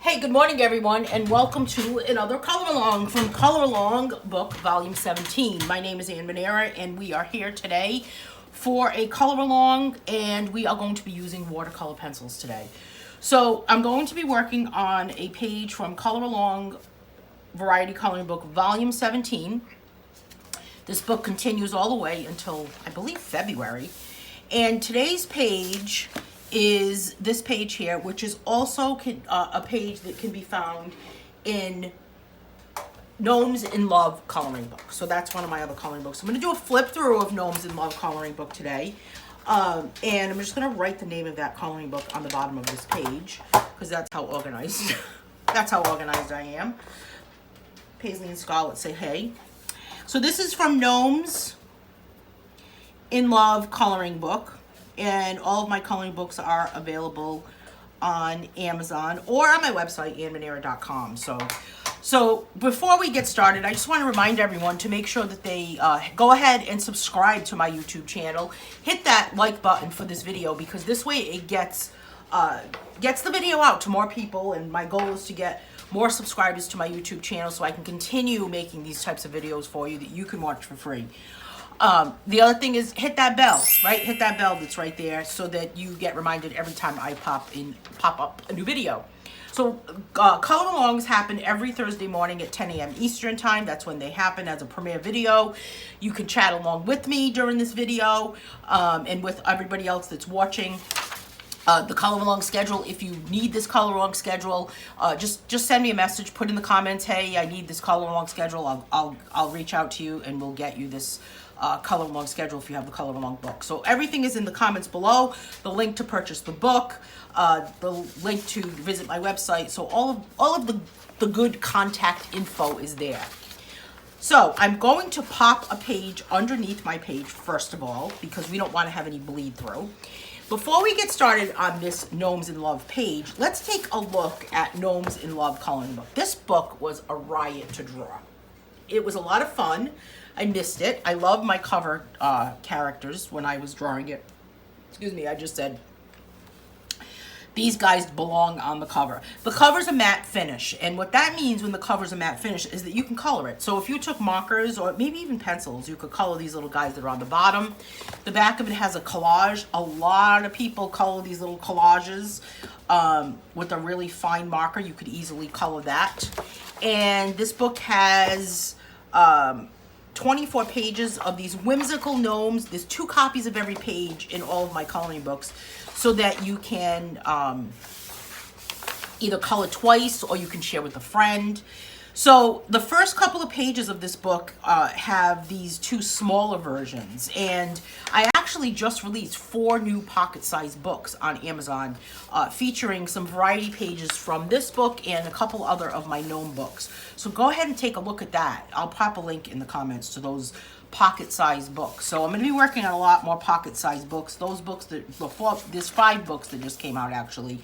Hey, good morning everyone, and welcome to another Color Along from Color Along Book Volume 17. My name is Anne Manera, and we are here today for a Color Along, and we are going to be using watercolor pencils today. So I'm going to be working on a page from Color Along Variety Coloring Book Volume 17. This book continues all the way until, I believe, February. And today's page is this page here, which is also a page that can be found in Gnomes in Love coloring book. So that's one of my other coloring books. I'm going to do a flip through of Gnomes in Love coloring book today. And I'm just going to write the name of that coloring book on the bottom of this page, because that's how organized, that's how organized I am. Paisley and Scarlett say hey. So this is from Gnomes in Love coloring book. And all of my coloring books are available on Amazon or on my website, annemanera.com. So before we get started, I just want to remind everyone to make sure that they go ahead and subscribe to my YouTube channel. Hit that like button for this video, because this way it gets the video out to more people, and my goal is to get more subscribers to my YouTube channel so I can continue making these types of videos for you that you can watch for free. The other thing is hit that bell, right? Hit that bell that's right there so that you get reminded every time I pop up a new video. So color alongs happen every Thursday morning at 10 a.m. Eastern time. That's when they happen as a premiere video. You can chat along with me during this video and with everybody else that's watching. The color along schedule, if you need this color along schedule, just send me a message, put in the comments, hey, I need this color along schedule. I'll reach out to you and we'll get you this color along schedule if you have the color along book. So everything is in the comments below. The link to purchase the book, the link to visit my website. So all of the good contact info is there. So I'm going to pop a page underneath my page first of all, because we don't want to have any bleed through. Before we get started on this Gnomes in Love page, let's take a look at Gnomes in Love coloring book. This book was a riot to draw. It was a lot of fun. I missed it. I love my cover characters when I was drawing it. Excuse me, I just said these guys belong on the cover. The cover's a matte finish, and what that means when the cover's a matte finish is that you can color it. So if you took markers or maybe even pencils, you could color these little guys that are on the bottom. The back of it has a collage. A lot of people color these little collages with a really fine marker. You could easily color that. And this book has 24 pages of these whimsical gnomes. There's 2 copies of every page in all of my coloring books, so that you can either color twice or you can share with a friend. So the first couple of pages of this book have these 2 smaller versions, and I actually just released 4 new pocket-sized books on Amazon featuring some variety pages from this book and a couple other of my gnome books. So go ahead and take a look at that. I'll pop a link in the comments to those pocket-sized books. So I'm going to be working on a lot more pocket-sized books. Those books that before, there's 5 books that just came out actually.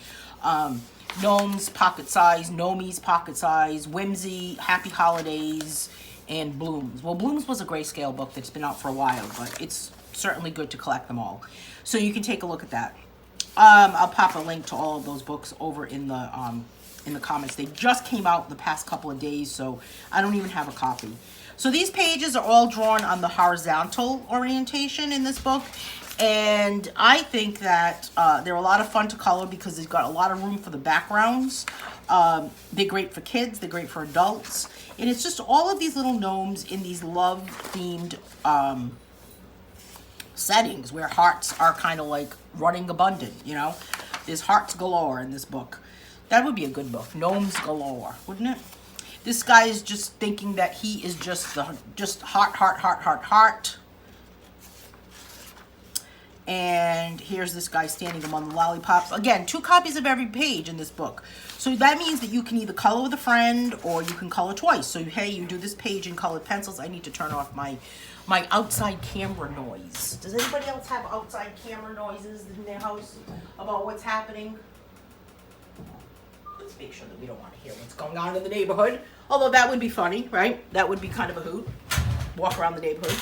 Gnomes pocket size, Gnomies pocket size, Whimsy, Happy Holidays, and Blooms. Well, Blooms was a grayscale book that's been out for a while, but it's certainly good to collect them all. So you can take a look at that. I'll pop a link to all of those books over in the comments. They just came out the past couple of days, so I don't even have a copy. So these pages are all drawn on the horizontal orientation in this book. And I think that they're a lot of fun to color because they've got a lot of room for the backgrounds. They're great for kids. They're great for adults. And it's just all of these little gnomes in these love-themed settings where hearts are kind of like running abundant, you know? There's hearts galore in this book. That would be a good book. Gnomes galore, wouldn't it? This guy is just thinking that he is just heart. And here's this guy standing among the lollipops. Again, 2 copies of every page in this book. So that means that you can either color with a friend or you can color twice. So hey, you do this page in colored pencils. I need to turn off my outside camera noise. Does anybody else have outside camera noises in their house about what's happening? Let's make sure that we don't want to hear what's going on in the neighborhood. Although that would be funny, right? That would be kind of a hoot. Walk around the neighborhood.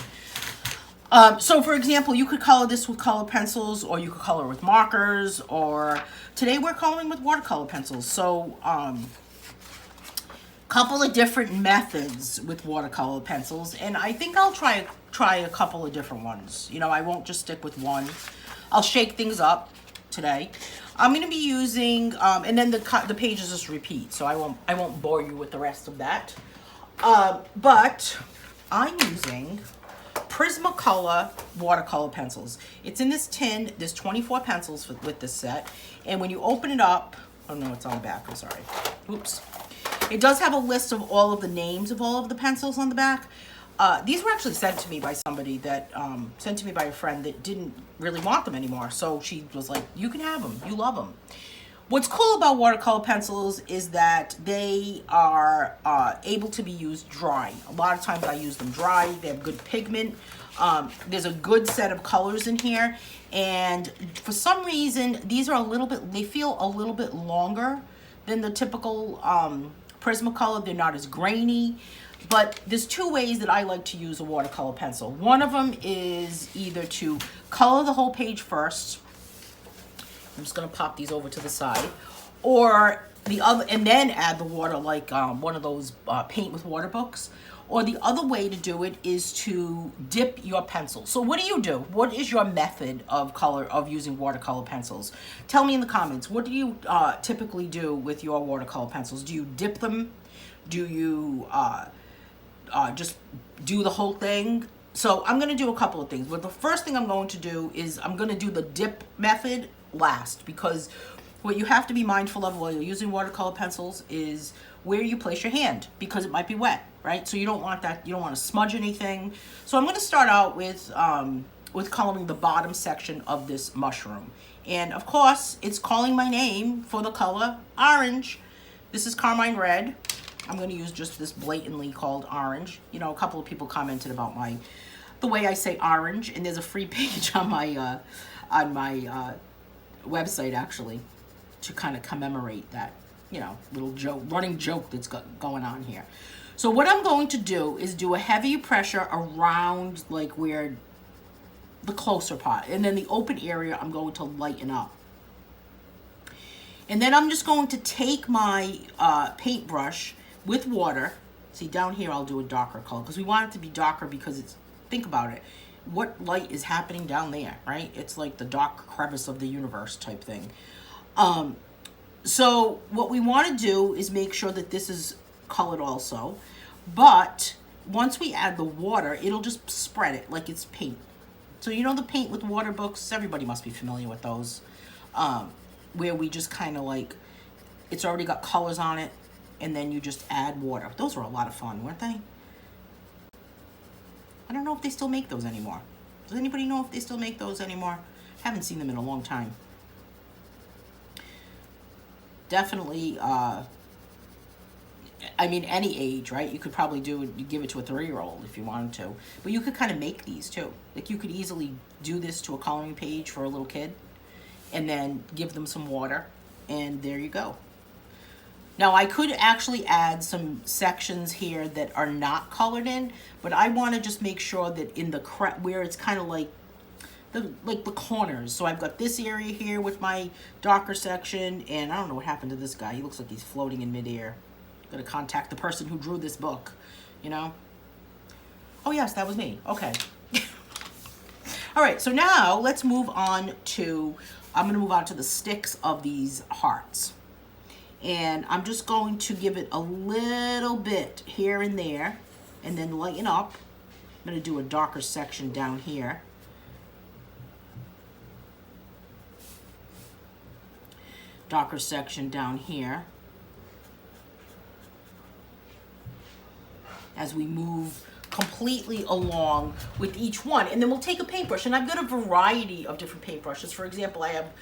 So for example, you could color this with color pencils, or you could color with markers, or today we're coloring with watercolor pencils. So couple of different methods with watercolor pencils, and I think I'll try a couple of different ones. You know, I won't just stick with one. I'll shake things up today. I'm going to be using, and then the pages just repeat, so I won't bore you with the rest of that. But I'm using Prismacolor Watercolor Pencils. It's in this tin. There's 24 pencils with this set, and when you open it up, oh no, it's on the back. I'm sorry. Oops. It does have a list of all of the names of all of the pencils on the back. These were actually sent to me by somebody that, sent to me by a friend that didn't really want them anymore. So she was like, you can have them. You love them. What's cool about watercolor pencils is that they are able to be used dry. A lot of times I use them dry. They have good pigment. There's a good set of colors in here. And for some reason, these are they feel a little bit longer than the typical Prismacolor. They're not as grainy, but there's two ways that I like to use a watercolor pencil. One of them is either to color the whole page first. I'm just gonna pop these over to the side, or the other, and then add the water like one of those paint with water books. Or the other way to do it is to dip your pencil. So what do? What is your method of using watercolor pencils? Tell me in the comments. What do you typically do with your watercolor pencils? Do you dip them? Do you just do the whole thing? So I'm going to do a couple of things. But the first thing I'm going to do is I'm going to do the dip method last, because what you have to be mindful of while you're using watercolor pencils is where you place your hand, because it might be wet, right? So you don't want that, you don't want to smudge anything. So I'm going to start out with coloring the bottom section of this mushroom. And of course, it's calling my name for the color orange. This is Carmine Red. I'm going to use just this blatantly called orange. You know, a couple of people commented about the way I say orange, and there's a free page on my website actually to kind of commemorate that, you know, little joke, running joke that's going on here. So what I'm going to do is do a heavy pressure around like where the closer part, and then the open area I'm going to lighten up. And then I'm just going to take my paintbrush with water. See, down here I'll do a darker color because we want it to be darker, because it's, think about it, what light is happening down there, right? It's like the dark crevice of the universe type thing. So what we want to do is make sure that this is colored also, but once we add the water, it'll just spread it like it's paint. So you know the paint with water books, everybody must be familiar with those, where we just kind of like, it's already got colors on it, and then you just add water. Those were a lot of fun, weren't they? I don't know if they still make those anymore. Does anybody know if they still make those anymore? Haven't seen them in a long time. Definitely, I mean, any age, right? You could probably give it to a 3-year-old if you wanted to. But you could kind of make these too. Like you could easily do this to a coloring page for a little kid and then give them some water, and there you go. Now I could actually add some sections here that are not colored in, but I want to just make sure that in the where it's kind of like the corners. So I've got this area here with my darker section, and I don't know what happened to this guy. He looks like he's floating in midair. Gotta contact the person who drew this book, you know? Oh yes, that was me. Okay. All right, so now let's move on to, I'm gonna move on to the sticks of these hearts. And I'm just going to give it a little bit here and there, and then lighten up. I'm gonna do a darker section down here. Darker section down here. As we move completely along with each one. And then we'll take a paintbrush, and I've got a variety of different paintbrushes. For example, I have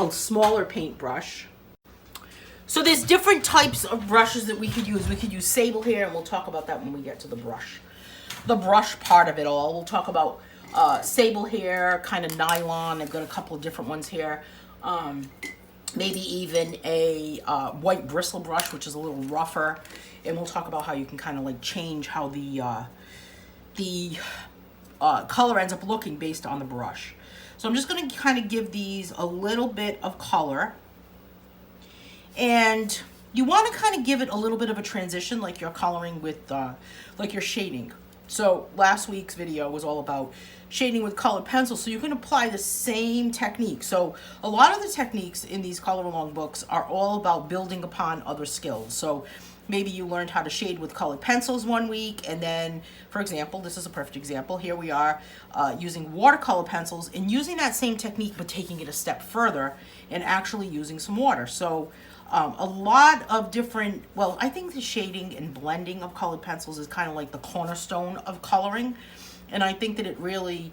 a smaller paintbrush. So there's different types of brushes that we could use. We could use sable hair, and we'll talk about that when we get to the brush part of it all. We'll talk about sable hair, kind of nylon. I've got a couple of different ones here. Maybe even a white bristle brush, which is a little rougher. And we'll talk about how you can kind of like change how the color ends up looking based on the brush. So I'm just going to kind of give these a little bit of color. And you want to kind of give it a little bit of a transition like you're coloring with, like you're shading. So last week's video was all about shading with colored pencils, so you can apply the same technique. So a lot of the techniques in these color along books are all about building upon other skills. So maybe you learned how to shade with colored pencils one week, and then, for example, this is a perfect example. Here we are using watercolor pencils and using that same technique, but taking it a step further and actually using some water. So a lot of different, well, I think the shading and blending of colored pencils is kind of like the cornerstone of coloring. And I think that it really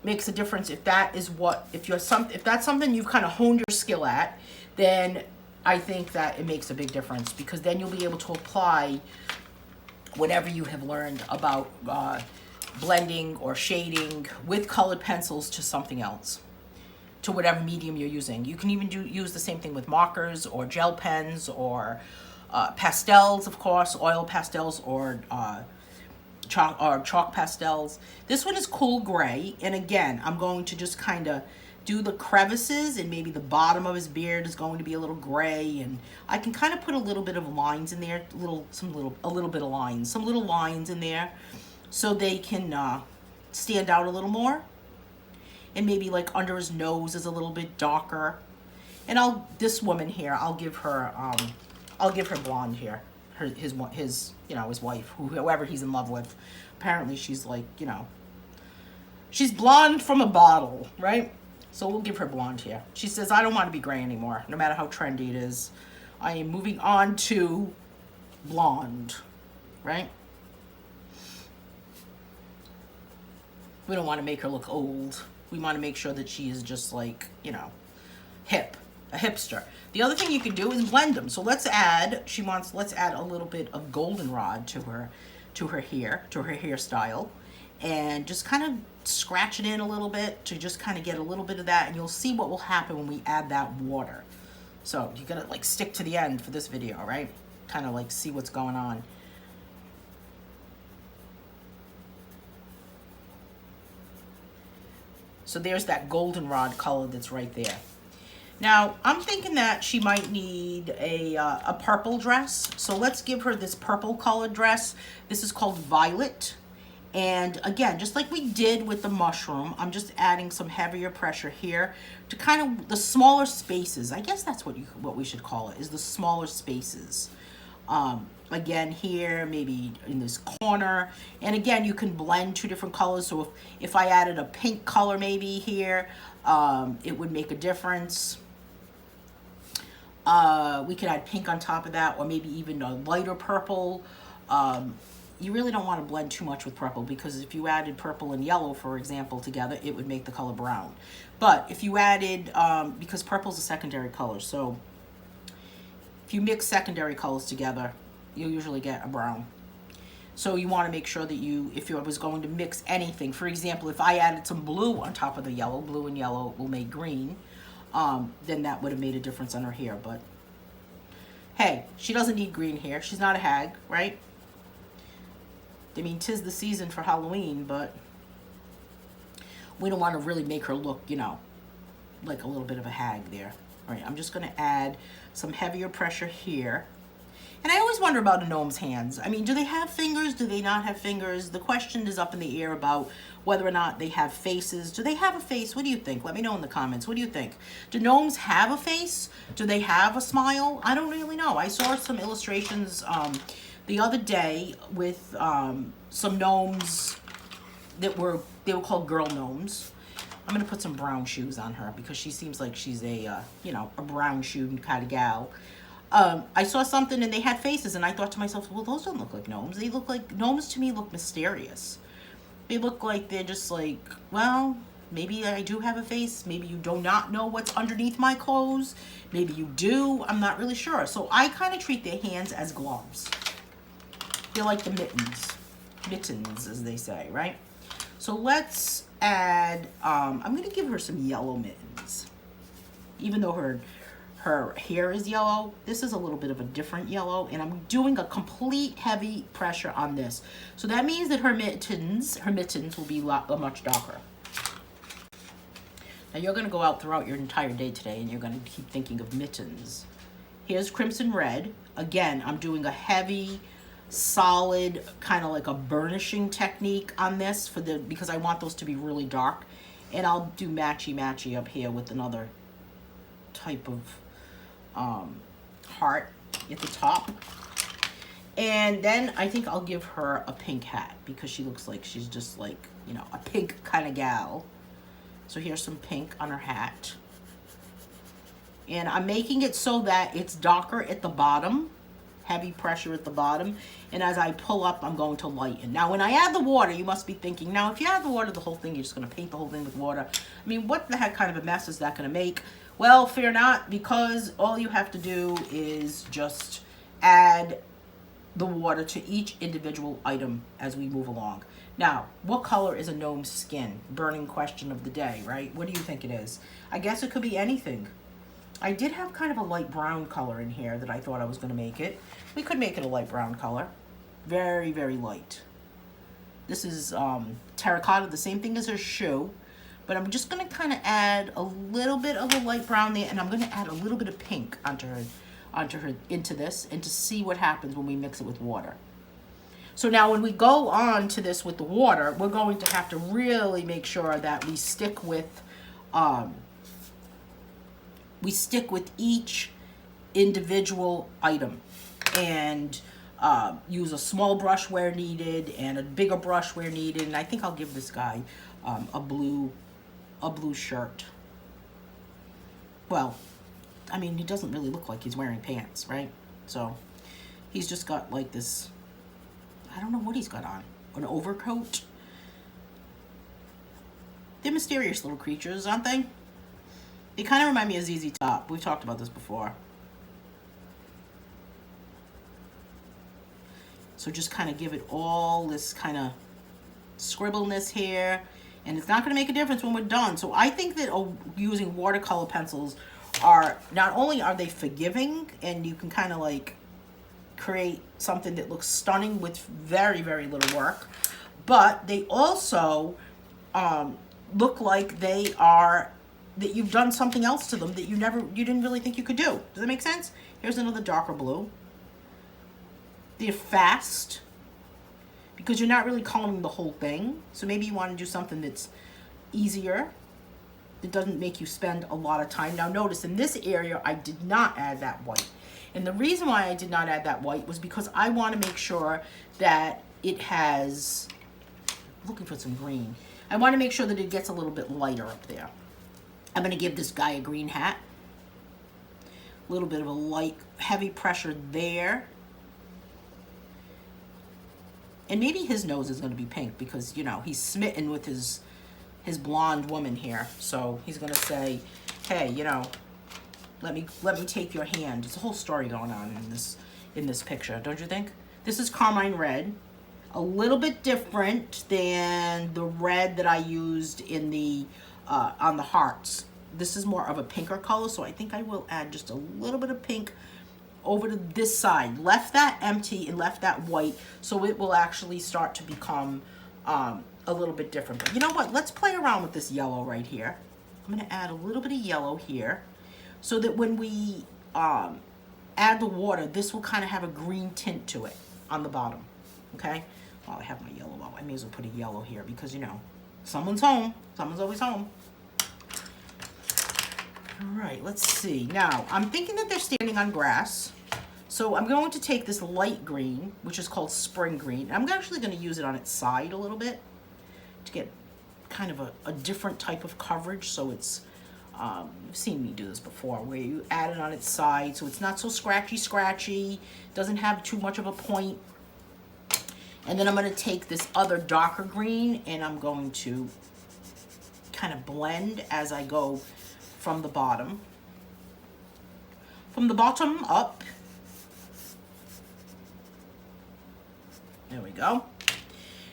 makes a difference if that is what, if that's something you've kind of honed your skill at, then I think that it makes a big difference, because then you'll be able to apply whatever you have learned about blending or shading with colored pencils to something else, to whatever medium you're using. You can even use the same thing with markers or gel pens or pastels, of course, oil pastels or chalk pastels. This one is cool gray, and again, I'm going to just kind of do the crevices, and maybe the bottom of his beard is going to be a little gray, and I can kind of put a little bit of lines in there, a little bit of lines, some little lines in there, so they can stand out a little more. And maybe like under his nose is a little bit darker. And this woman here, I'll give her blonde hair. His wife, whoever he's in love with. Apparently she's like, she's blonde from a bottle, right? So we'll give her blonde hair. She says, I don't want to be gray anymore, no matter how trendy it is. I am moving on to blonde, right? We don't want to make her look old. We want to make sure that she is just like, hip, a hipster. The other thing you can do is blend them. So let's add a little bit of goldenrod to her hair, to her hairstyle, and just kind of scratch it in a little bit to just kind of get a little bit of that, and you'll see what will happen when we add that water. So you gotta like stick to the end for this video, right? Kind of like see what's going on. So there's that goldenrod color that's right there. Now, I'm thinking that she might need a purple dress. So let's give her this purple colored dress. This is called Violet. And again, just like we did with the mushroom, I'm just adding some heavier pressure here to kind of the smaller spaces. I guess that's what we should call it, is the smaller spaces. Again, here, maybe in this corner. And again, you can blend two different colors. So if I added a pink color maybe here, it would make a difference. We could add pink on top of that, or maybe even a lighter purple. You really don't want to blend too much with purple, because if you added purple and yellow, for example, together, it would make the color brown. But if you added, because purple is a secondary color, so if you mix secondary colors together, you'll usually get a brown. So you want to make sure that if you was going to mix anything, for example, if I added some blue on top of the yellow, blue and yellow will make green, then that would have made a difference on her hair. But hey, she doesn't need green hair. She's not a hag, right? I mean, 'tis the season for Halloween, but we don't want to really make her look, like a little bit of a hag there. All right, I'm just going to add some heavier pressure here. And I always wonder about a gnome's hands. I mean, do they have fingers? Do they not have fingers? The question is up in the air about whether or not they have faces. Do they have a face? What do you think? Let me know in the comments. What do you think? Do gnomes have a face? Do they have a smile? I don't really know. I saw some illustrations the other day with some gnomes they were called girl gnomes. I'm gonna put some brown shoes on her because she seems like she's a brown shoe kind of gal. I saw something and they had faces, and I thought to myself, well, those don't look like gnomes. They look like, gnomes to me look mysterious. They look like they're just like, well, maybe I do have a face. Maybe you do not know what's underneath my clothes. Maybe you do. I'm not really sure. So I kind of treat their hands as gloves. They're like the mittens, as they say, right? So let's add, I'm going to give her some yellow mittens. Even though her her hair is yellow. This is a little bit of a different yellow, and I'm doing a complete heavy pressure on this. So that means that her mittens will be much darker. Now you're gonna go out throughout your entire day today and you're gonna keep thinking of mittens. Here's crimson red. Again, I'm doing a heavy, solid, kind of like a burnishing technique on this because I want those to be really dark. And I'll do matchy up here with another type of heart at the top. And then I think I'll give her a pink hat because she looks like she's just like, you know, a pink kind of gal. So here's some pink on her hat. And I'm making it so that it's darker at the bottom, heavy pressure at the bottom. And as I pull up, I'm going to lighten. Now, when I add the water, you must be thinking, now, if you add the water, the whole thing, you're just going to paint the whole thing with water. I mean, what the heck kind of a mess is that going to make? Well, fear not, because all you have to do is just add the water to each individual item as we move along. Now, what color is a gnome's skin? Burning question of the day, right? What do you think it is? I guess it could be anything. I did have kind of a light brown color in here that I thought I was going to make it. We could make it a light brown color. Very, very light. This is terracotta, the same thing as her shoe. But I'm just going to kind of add a little bit of a light brown there, and I'm going to add a little bit of pink into this, and to see what happens when we mix it with water. So now when we go on to this with the water, we're going to have to really make sure that we stick with each individual item, and use a small brush where needed and a bigger brush where needed. And I think I'll give this guy a blue shirt. Well, I mean, he doesn't really look like he's wearing pants, right? So he's just got like this, I don't know what he's got on, an overcoat. They're mysterious little creatures, aren't they? They kind of remind me of ZZ Top. We've talked about this before. So just kind of give it all this kind of scribbleness here. And it's not going to make a difference when we're done. So I think that using watercolor pencils are, not only are they forgiving, and you can kind of like create something that looks stunning with very, very little work, but they also look like they are, that you've done something else to them that you didn't really think you could do. Does that make sense? Here's another darker blue. They're fast because you're not really coloring the whole thing. So maybe you want to do something that's easier, that doesn't make you spend a lot of time. Now notice in this area, I did not add that white. And the reason why I did not add that white was because I want to make sure that it has, I'm looking for some green. I want to make sure that it gets a little bit lighter up there. I'm going to give this guy a green hat. A little bit of a light, heavy pressure there. And maybe his nose is going to be pink because, you know, he's smitten with his blonde woman here. So he's going to say, hey, you know, let me take your hand. There's a whole story going on in this picture, don't you think? This is Carmine red. A little bit different than the red that I used in the on the hearts. This is more of a pinker color, so I think I will add just a little bit of pink over to this side. Left that empty and left that white, so it will actually start to become a little bit different. But you know what? Let's play around with this yellow right here. I'm going to add a little bit of yellow here, so that when we add the water, this will kind of have a green tint to it on the bottom. Okay? Well, I have my yellow out. I may as well put a yellow here because, you know, someone's home. Someone's always home. All right, let's see. Now, I'm thinking that they're standing on grass. So I'm going to take this light green, which is called spring green. I'm actually going to use it on its side a little bit to get kind of a different type of coverage. So it's, you've seen me do this before, where you add it on its side so it's not so scratchy, doesn't have too much of a point. And then I'm going to take this other darker green and I'm going to kind of blend as I go from the bottom. From the bottom up. There we go.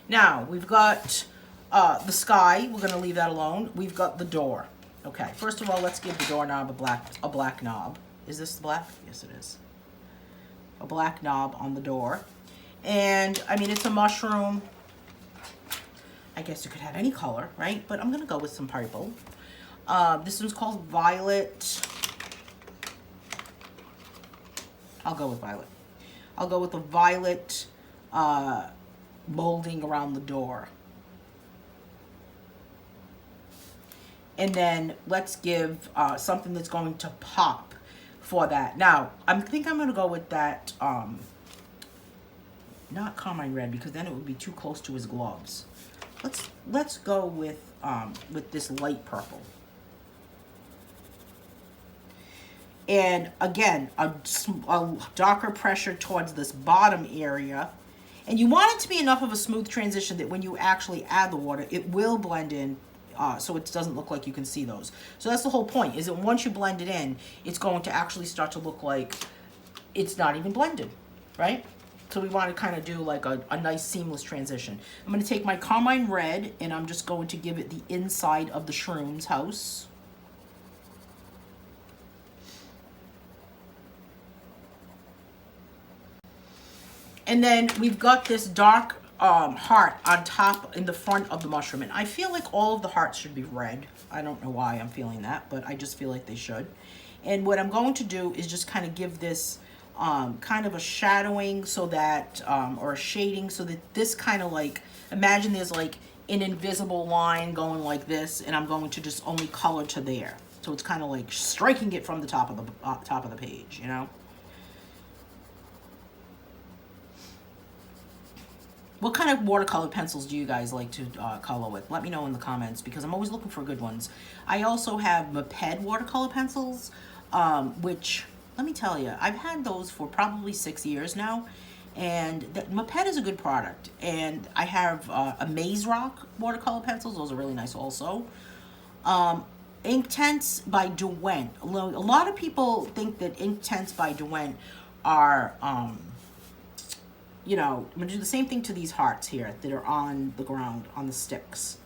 Now, we've got the sky. We're going to leave that alone. We've got the door. Okay, first of all, let's give the doorknob a black knob. Is this black? Yes, it is. A black knob on the door. And I mean, it's a mushroom. I guess you could have any color, right? But I'm gonna go with some purple. This one's called Violet. I'll go with violet. I'll go with the violet molding around the door. And then let's give something that's going to pop for that. Now, I think I'm gonna go with that, not Carmine red, because then it would be too close to his gloves. Let's go with this light purple. And again, a darker pressure towards this bottom area. And you want it to be enough of a smooth transition that when you actually add the water, it will blend in, so it doesn't look like you can see those. So that's the whole point, is that once you blend it in, it's going to actually start to look like it's not even blended, right? So we want to kind of do like a nice seamless transition. I'm going to take my Carmine red, and I'm just going to give it the inside of the shroom's house. And then we've got this dark heart on top in the front of the mushroom. And I feel like all of the hearts should be red. I don't know why I'm feeling that, but I just feel like they should. And what I'm going to do is just kind of give this kind of a shadowing so that, or a shading so that this kind of like, imagine there's like an invisible line going like this, and I'm going to just only color to there. So it's kind of like striking it from the top of the page, you know? What kind of watercolor pencils do you guys like to color with? Let me know in the comments, because I'm always looking for good ones. I also have Moped watercolor pencils, which, let me tell you, I've had those for probably 6 years now. And Moped is a good product. And I have Amaze Rock watercolor pencils. Those are really nice also. Inktense by Derwent. A lot of people think that Inktense by Derwent are... you know, I'm gonna do the same thing to these hearts here that are on the ground, on the sticks.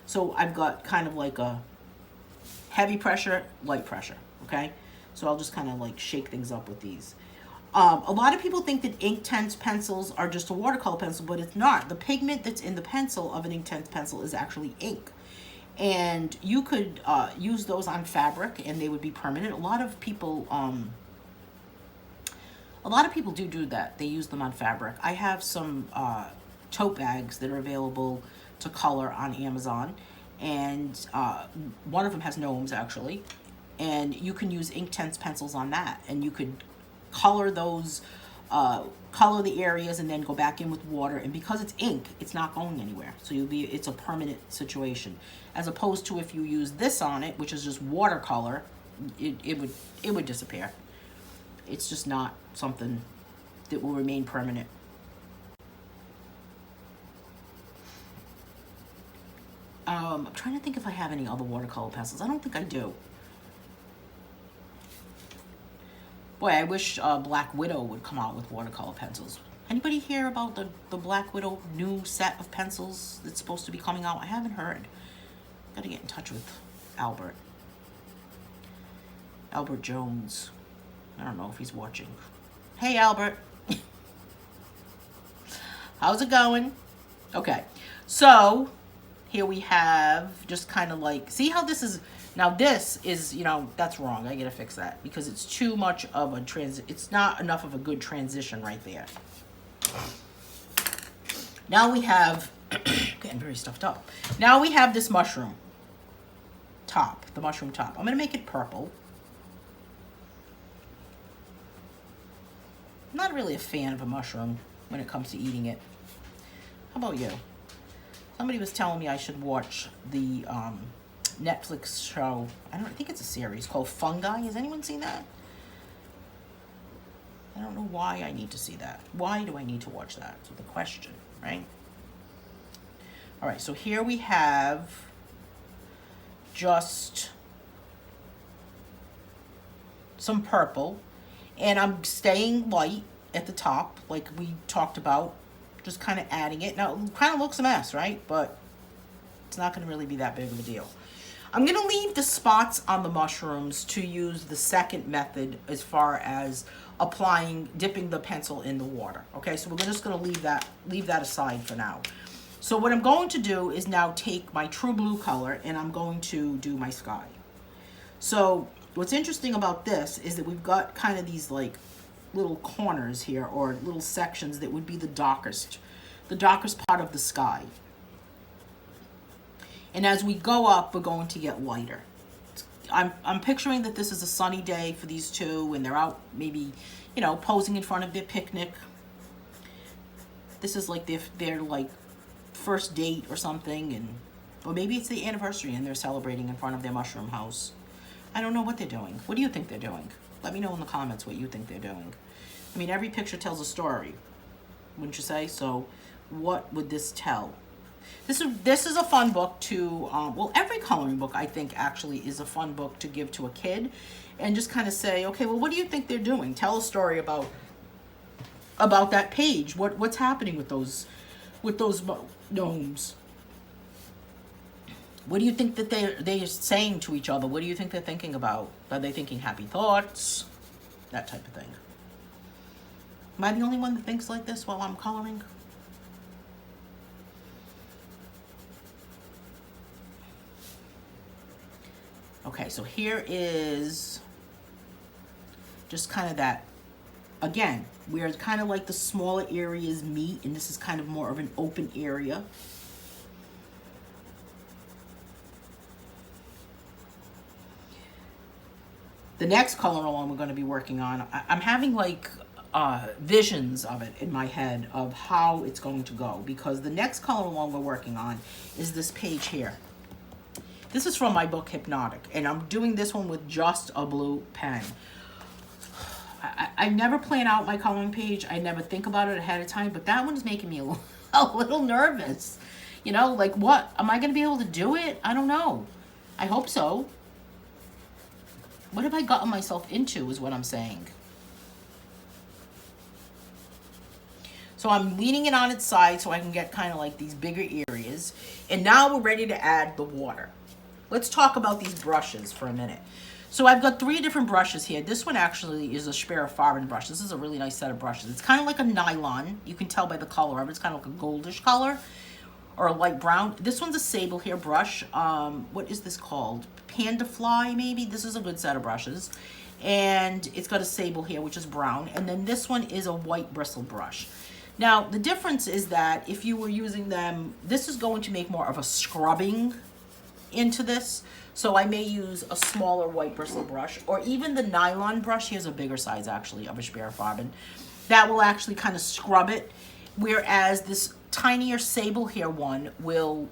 So I've got kind of like a heavy pressure, light pressure, okay? So I'll just kind of like shake things up with these. A lot of people think that Inktense pencils are just a watercolor pencil, but it's not. The pigment that's in the pencil of an Inktense pencil is actually ink. And you could use those on fabric and they would be permanent. A lot of people do that. They use them on fabric. I have some tote bags that are available to color on Amazon, and one of them has Gnomes actually, and you can use Inktense pencils on that, and you could color those, color the areas, and then go back in with water. And because it's ink, it's not going anywhere. So it's a permanent situation, as opposed to if you use this on it, which is just watercolor, it would disappear. It's just not something that will remain permanent. I'm trying to think if I have any other watercolor pencils. I don't think I do. Boy, I wish Black Widow would come out with watercolor pencils. Anybody hear about the Black Widow new set of pencils that's supposed to be coming out? I haven't heard. Gotta get in touch with Albert Jones. I don't know if he's watching. Hey, Albert. How's it going? Okay, so here we have just kind of like, see how this is, now this is, you know, that's wrong. I gotta fix that because it's too much of a it's not enough of a good transition right there. Now we have, getting very stuffed up. Now we have this mushroom top, the mushroom top. I'm gonna make it purple. I'm not really a fan of a mushroom when it comes to eating it. How about you? Somebody was telling me I should watch the Netflix show. I think it's a series called Fungi. Has anyone seen that? I don't know why I need to see that. Why do I need to watch that? That's the question, right? All right, so here we have just some purple. And I'm staying light at the top, like we talked about, just kind of adding it. Now, it kind of looks a mess, right? But it's not going to really be that big of a deal. I'm going to leave the spots on the mushrooms to use the second method as far as dipping the pencil in the water. Okay, so we're just going to leave that aside for now. So what I'm going to do is now take my true blue color and I'm going to do my sky. So what's interesting about this is that we've got kind of these like little corners here, or little sections that would be the darkest part of the sky. And as we go up, we're going to get lighter. I'm picturing that this is a sunny day for these two, and they're out maybe, you know, posing in front of their picnic. This is like their like first date or something, or maybe it's the anniversary and they're celebrating in front of their mushroom house. I don't know what they're doing. What do you think they're doing? Let me know in the comments what you think they're doing. I mean, every picture tells a story, wouldn't you say? So what would this tell? This is a fun book to, well, every coloring book I think actually is a fun book to give to a kid and just kind of say, okay, well, what do you think they're doing? Tell a story about that page. What's happening with those gnomes? What do you think that they're saying to each other? What do you think they're thinking about? Are they thinking happy thoughts? That type of thing. Am I the only one that thinks like this while I'm coloring? Okay, so here is just kind of that, again, where it's kind of like the smaller areas meet, and this is kind of more of an open area. The next color along we're going to be working on, I'm having like visions of it in my head of how it's going to go, because the next color along we're working on is this page here. This is from my book Hypnotic, and I'm doing this one with just a blue pen. I never plan out my coloring page. I never think about it ahead of time, but that one's making me a little nervous. You know, like what? Am I going to be able to do it? I don't know. I hope so. What have I gotten myself into is what I'm saying. So I'm leaning it on its side so I can get kind of like these bigger areas. And now we're ready to add the water. Let's talk about these brushes for a minute. So I've got 3 different brushes here. This one actually is a Farben brush. This is a really nice set of brushes. It's kind of like a nylon. You can tell by the color of it. It's kind of like a goldish color or a light brown. This one's a sable hair brush. What is this called? Panda Fly, maybe? This is a good set of brushes. And it's got a sable hair, which is brown. And then this one is a white bristle brush. Now, the difference is that if you were using them, this is going to make more of a scrubbing into this. So I may use a smaller white bristle brush, or even the nylon brush. Here's a bigger size, actually, of a Farben. That will actually kind of scrub it, whereas this tinier sable hair one will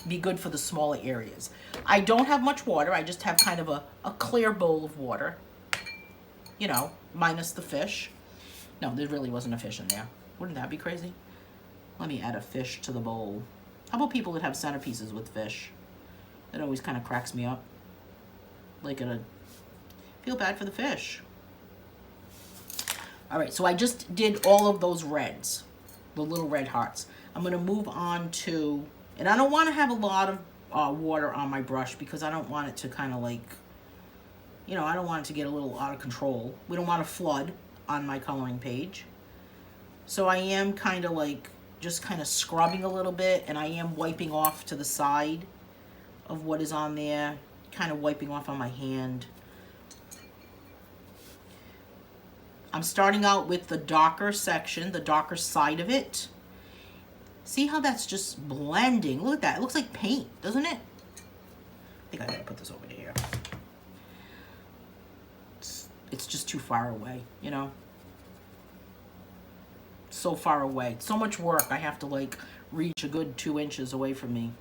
be good for the smaller areas. I don't have much water. I just have kind of a clear bowl of water, you know, minus the fish. No, there really wasn't a fish in there. Wouldn't that be crazy? Let me add a fish to the bowl. How about people that have centerpieces with fish? That always kind of cracks me up. Like, I feel bad for the fish. All right, so I just did all of those reds, the little red hearts. I'm going to move on to, and I don't want to have a lot of water on my brush because I don't want it to kind of like, you know, I don't want it to get a little out of control. We don't want to flood on my coloring page. So I am kind of like, just kind of scrubbing a little bit, and I am wiping off to the side of what is on there, kind of wiping off on my hand. I'm starting out with the darker section, the darker side of it. See how that's just blending? Look at that. It looks like paint, doesn't it? I think I gotta put this over here. It's just too far away, you know? So far away. So much work. I have to like reach a good 2 inches away from me.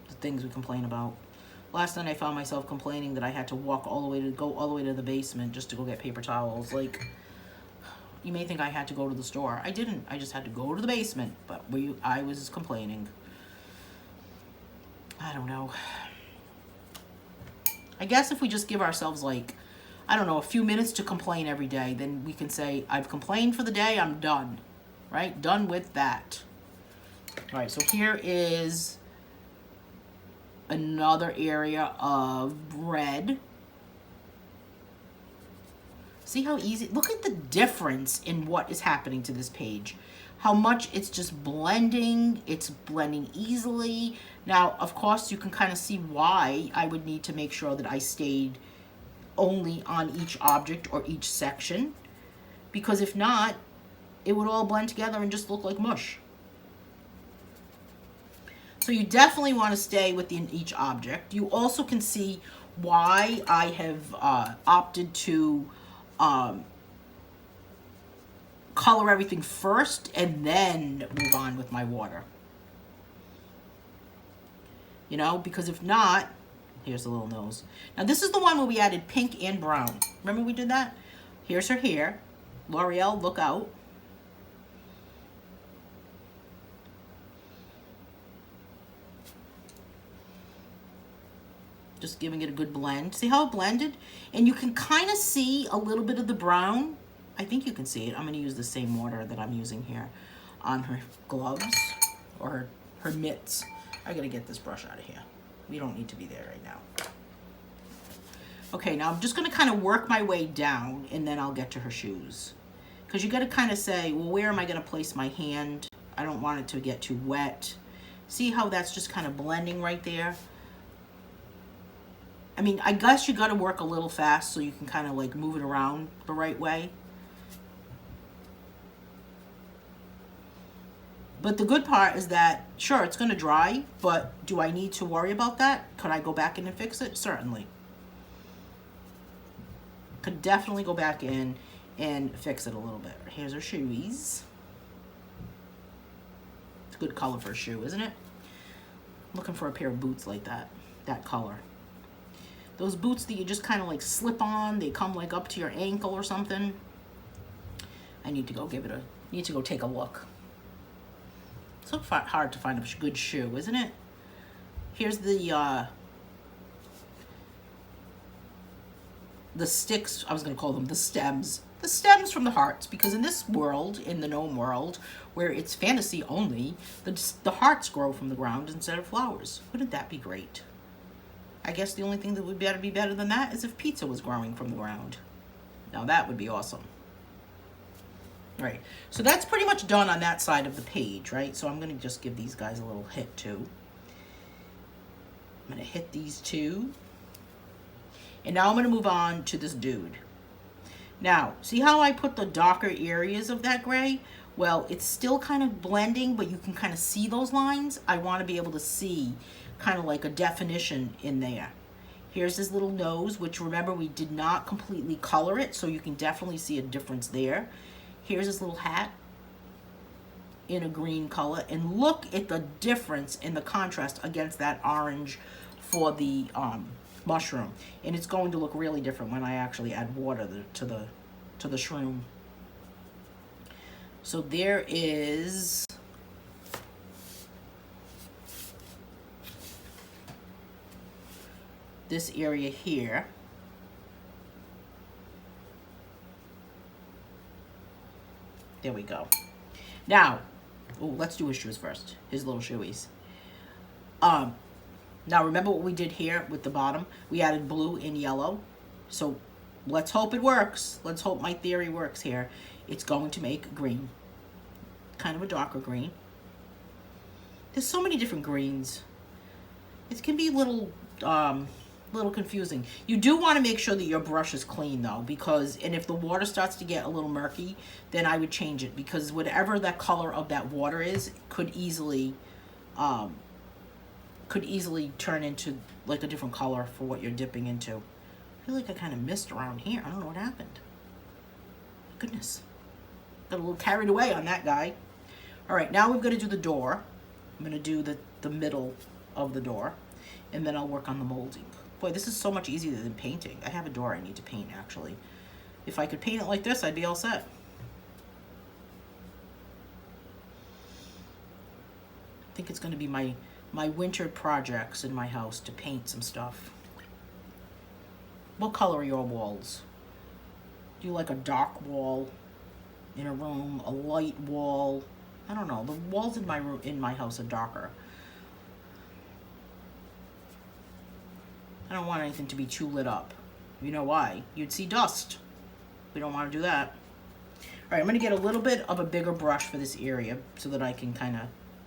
The things we complain about. Last night I found myself complaining that I had to go all the way to the basement just to go get paper towels. Like, you may think I had to go to the store. I didn't. I just had to go to the basement. But I was complaining. I don't know. I guess if we just give ourselves like, I don't know, a few minutes to complain every day, then we can say, I've complained for the day, I'm done. Right? Done with that. All right, so here is another area of red. See how easy, look at the difference in what is happening to this page. How much it's just blending, it's blending easily. Now, of course, you can kind of see why I would need to make sure that I stayed only on each object or each section, because if not, it would all blend together and just look like mush. So you definitely want to stay within each object. You also can see why I have opted to color everything first and then move on with my water. You know, because if not, here's the little nose. Now this is the one where we added pink and brown. Remember we did that? Here's her hair. L'Oreal, look out. Just giving it a good blend. See how it blended? And you can kind of see a little bit of the brown. I think you can see it. I'm going to use the same water that I'm using here on her gloves or her mitts. I got to get this brush out of here. We don't need to be there right now. Okay, now I'm just going to kind of work my way down and then I'll get to her shoes. Because you got to kind of say, well, where am I going to place my hand? I don't want it to get too wet. See how that's just kind of blending right there? I mean, I guess you got to work a little fast so you can kind of like move it around the right way. But the good part is that, sure, it's going to dry, but do I need to worry about that? Could I go back in and fix it? Certainly. Could definitely go back in and fix it a little bit. Here's her shoes. It's a good color for a shoe, isn't it? I'm looking for a pair of boots like that color. Those boots that you just kind of like slip on, they come like up to your ankle or something. I need to go take a look. It's so hard to find a good shoe, isn't it? Here's the sticks, I was going to call them the stems. The stems from the hearts, because in this world, in the gnome world, where it's fantasy only, the hearts grow from the ground instead of flowers. Wouldn't that be great? I guess the only thing that would be better than that is if pizza was growing from the ground. Now that would be awesome. Right, so that's pretty much done on that side of the page, right? So I'm going to just give these guys a little hit too. I'm going to hit these two. And now I'm going to move on to this dude. Now, see how I put the darker areas of that gray? Well, it's still kind of blending, but you can kind of see those lines. I want to be able to see kind of like a definition in there. Here's his little nose, which remember we did not completely color it, so you can definitely see a difference there. Here's his little hat in a green color, and look at the difference in the contrast against that orange for the mushroom. And it's going to look really different when I actually add water to the shroom. So there is this area here. There we go. Now, let's do his shoes first. His little shoeies. Now remember what we did here with the bottom? We added blue and yellow. So let's hope it works. Let's hope my theory works here. It's going to make green. Kind of a darker green. There's so many different greens. It can be a little confusing. You do want to make sure that your brush is clean though, because, and if the water starts to get a little murky, then I would change it, because whatever that color of that water is could easily turn into like a different color for what you're dipping into. I feel like I kind of missed around here. I don't know what happened. Goodness. Got a little carried away on that guy. All right, now we've got to do the door. I'm going to do the middle of the door, and then I'll work on the molding. Boy, this is so much easier than painting. I have a door I need to paint, actually. If I could paint it like this, I'd be all set. I think it's going to be my winter projects in my house, to paint some stuff. What color are your walls? Do you like a dark wall in a room, a light wall? I don't know. The walls in my house are darker. I don't want anything to be too lit up. You know why? You'd see dust. We don't want to do that. All right, I'm going to get a little bit of a bigger brush for this area so that I can kind of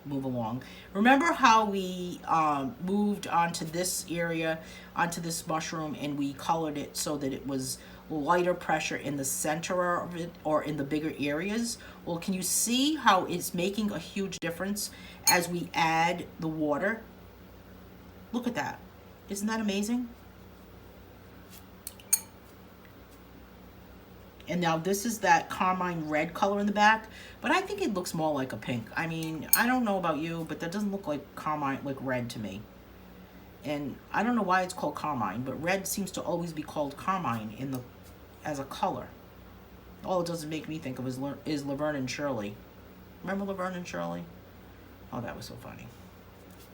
move along. Remember how we moved onto this area, onto this mushroom, and we colored it so that it was lighter pressure in the center of it or in the bigger areas? Well, can you see how it's making a huge difference as we add the water? Look at that. Isn't that amazing? And now this is that Carmine red color in the back, but I think it looks more like a pink. I mean, I don't know about you, but that doesn't look like Carmine, like red to me. And I don't know why it's called Carmine, but red seems to always be called Carmine in the as a color. All it doesn't make me think of is Laverne and Shirley. Remember Laverne and Shirley? Oh, that was so funny.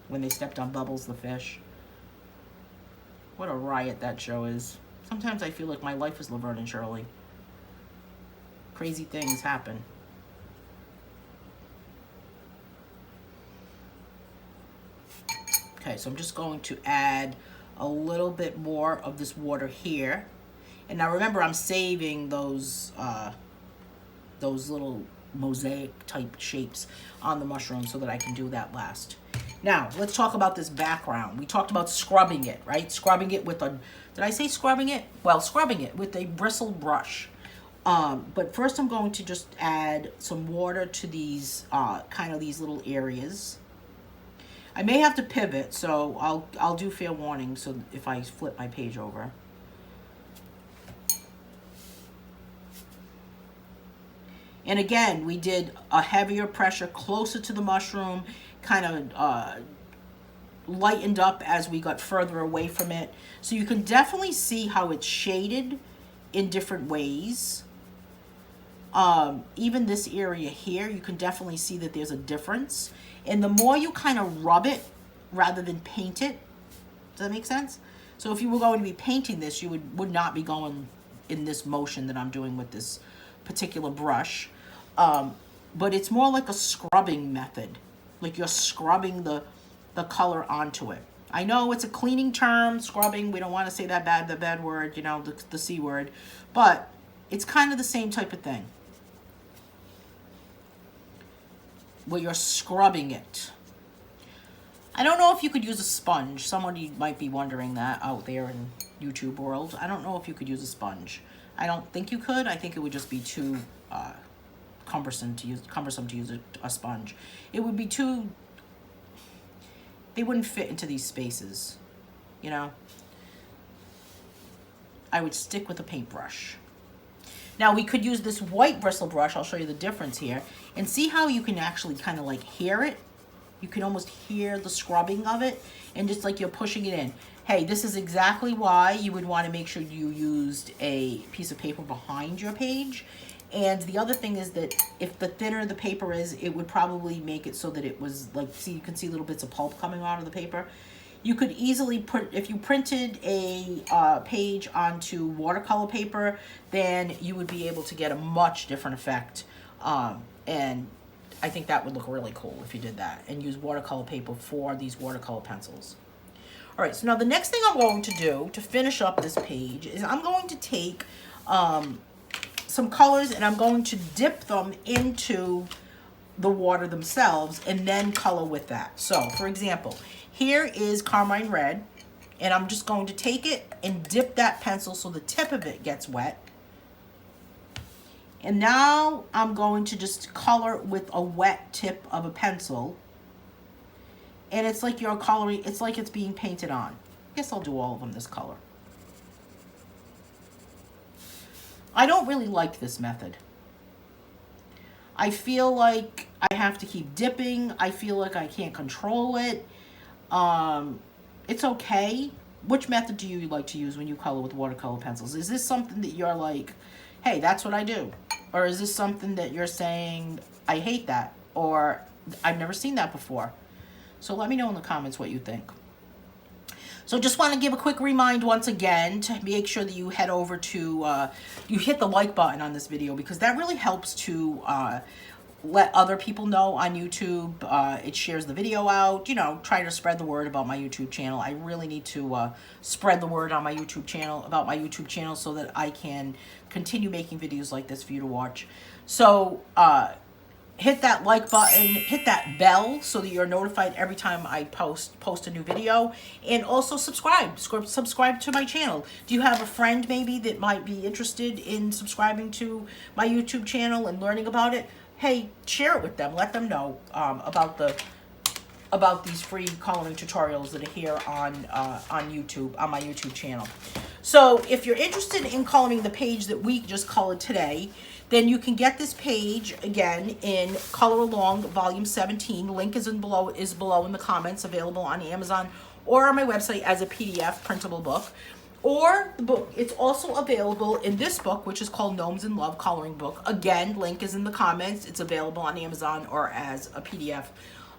When they stepped on Bubbles the fish. What a riot that show is. Sometimes I feel like my life is Laverne and Shirley. Crazy things happen. Okay, so I'm just going to add a little bit more of this water here. And now remember, I'm saving those little mosaic type shapes on the mushroom so that I can do that last. Now, let's talk about this background. We talked about scrubbing it, right? Scrubbing it with a, did I say scrubbing it? Well, scrubbing it with a bristle brush. But first I'm going to just add some water to these, kind of these little areas. I may have to pivot, so I'll do fair warning so if I flip my page over. And again, we did a heavier pressure closer to the mushroom, kind of lightened up as we got further away from it. So you can definitely see how it's shaded in different ways. Even this area here, you can definitely see that there's a difference. And the more you kind of rub it rather than paint it, does that make sense? So if you were going to be painting this, you would not be going in this motion that I'm doing with this particular brush. But it's more like a scrubbing method. Like you're scrubbing the color onto it. I know it's a cleaning term, scrubbing. We don't want to say that the bad word, you know, the C word. But it's kind of the same type of thing. Where you're scrubbing it. I don't know if you could use a sponge. Somebody might be wondering that out there in YouTube world. I don't know if you could use a sponge. I don't think you could. I think it would just be too cumbersome to use a sponge. It would be too, they wouldn't fit into these spaces, you know. I would stick with a paintbrush. Now we could use this white bristle brush. I'll show you the difference here, and see how you can actually kind of like hear it. You can almost hear the scrubbing of it, and just like you're pushing it in. Hey, this is exactly why you would want to make sure you used a piece of paper behind your page. And the other thing is that if the thinner the paper is, it would probably make it so that it was like, see, you can see little bits of pulp coming out of the paper. You could easily put, if you printed a page onto watercolor paper, then you would be able to get a much different effect. And I think that would look really cool if you did that and use watercolor paper for these watercolor pencils. All right, so now the next thing I'm going to do to finish up this page is I'm going to take some colors and I'm going to dip them into the water themselves and then color with that. So, for example, here is Carmine Red, and I'm just going to take it and dip that pencil so the tip of it gets wet. And now I'm going to just color with a wet tip of a pencil. And it's like you're coloring, it's like it's being painted on. I guess I'll do all of them this color. I don't really like this method. I feel like I have to keep dipping. I feel like I can't control it. It's okay. Which method do you like to use when you color with watercolor pencils? Is this something that you're like, hey, that's what I do? Or is this something that you're saying, I hate that, or I've never seen that before? So let me know in the comments what you think. So just want to give a quick reminder once again to make sure that you head over to, you hit the like button on this video, because that really helps to let other people know on YouTube. It shares the video out, you know, try to spread the word about my YouTube channel. I really need to spread the word on my YouTube channel, about my YouTube channel, so that I can continue making videos like this for you to watch. So hit that like button, hit that bell so that you're notified every time I post a new video, and also subscribe to my channel. Do you have a friend maybe that might be interested in subscribing to my YouTube channel and learning about it? Hey, share it with them. Let them know about these free coloring tutorials that are here on YouTube, on my YouTube channel. So if you're interested in coloring the page that we just colored today, then you can get this page again in Color Along Volume 17. Link is below in the comments, available on Amazon or on my website as a PDF printable book. Or the book, it's also available in this book, which is called Gnomes in Love Coloring Book. Again, link is in the comments. It's available on Amazon or as a PDF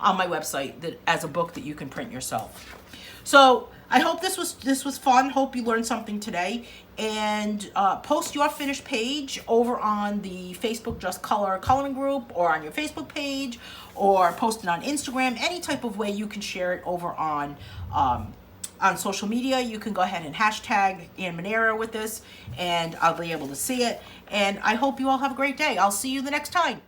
on my website, as a book that you can print yourself. So I hope this was fun. Hope you learned something today. And post your finished page over on the Facebook Just Color coloring group, or on your Facebook page, or post it on Instagram. Any type of way you can share it over on social media. You can go ahead and hashtag Anne Manera with this, and I'll be able to see it. And I hope you all have a great day. I'll see you the next time.